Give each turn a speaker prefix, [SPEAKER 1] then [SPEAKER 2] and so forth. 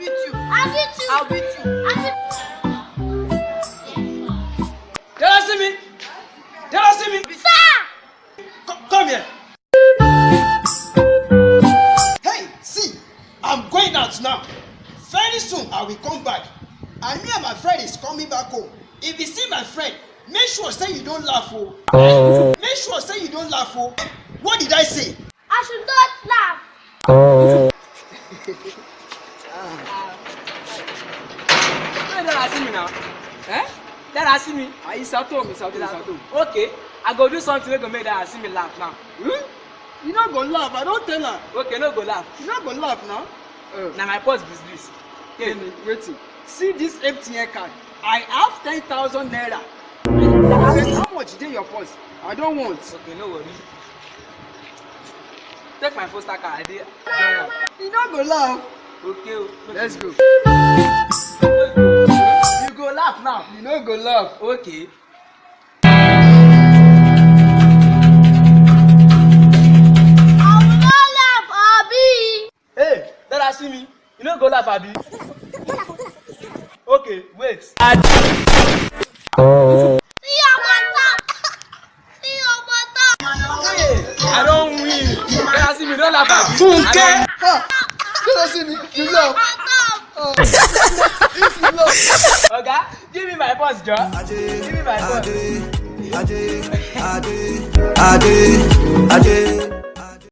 [SPEAKER 1] beat you. I'll beat you. I'll beat you.
[SPEAKER 2] Don't see me. Don't see me.
[SPEAKER 1] Sir!
[SPEAKER 2] Come here. Hey, see, I'm going out now. Very soon I will come back. And me and my friend is coming back home. If you see my friend, make sure say you don't laugh, oh. Make sure say you don't laugh, oh. What did I say?
[SPEAKER 1] I should not laugh.
[SPEAKER 3] Don't see me now. Eh? Don't see me. Ah, it's at home. Okay, I go do something to make that see me laugh now.
[SPEAKER 2] You not gonna laugh, I don't tell her.
[SPEAKER 3] Okay, no go laugh.
[SPEAKER 2] You not gonna laugh now.
[SPEAKER 3] Now my purse business.
[SPEAKER 2] Okay, waiting. See this MTN card. I have 10,000 naira. How much is in your purse? I don't want.
[SPEAKER 3] Okay, no worry. Take my poster card.
[SPEAKER 2] You not gonna laugh.
[SPEAKER 3] Okay,
[SPEAKER 2] let's go.
[SPEAKER 3] You go laugh now.
[SPEAKER 2] You not gonna laugh.
[SPEAKER 3] Okay.
[SPEAKER 1] I will not laugh, Abi.
[SPEAKER 3] Hey, don't see me. You no go laugh, Abi. Okay, wait.
[SPEAKER 1] See your mother. See your mother.
[SPEAKER 3] Hey, I don't win. Don't see me. Don't laugh, Abi.
[SPEAKER 2] Funke. Don't see me. You laugh. If you laugh.
[SPEAKER 3] Okay, give me my purse, John. Give me my purse.
[SPEAKER 4] Ade.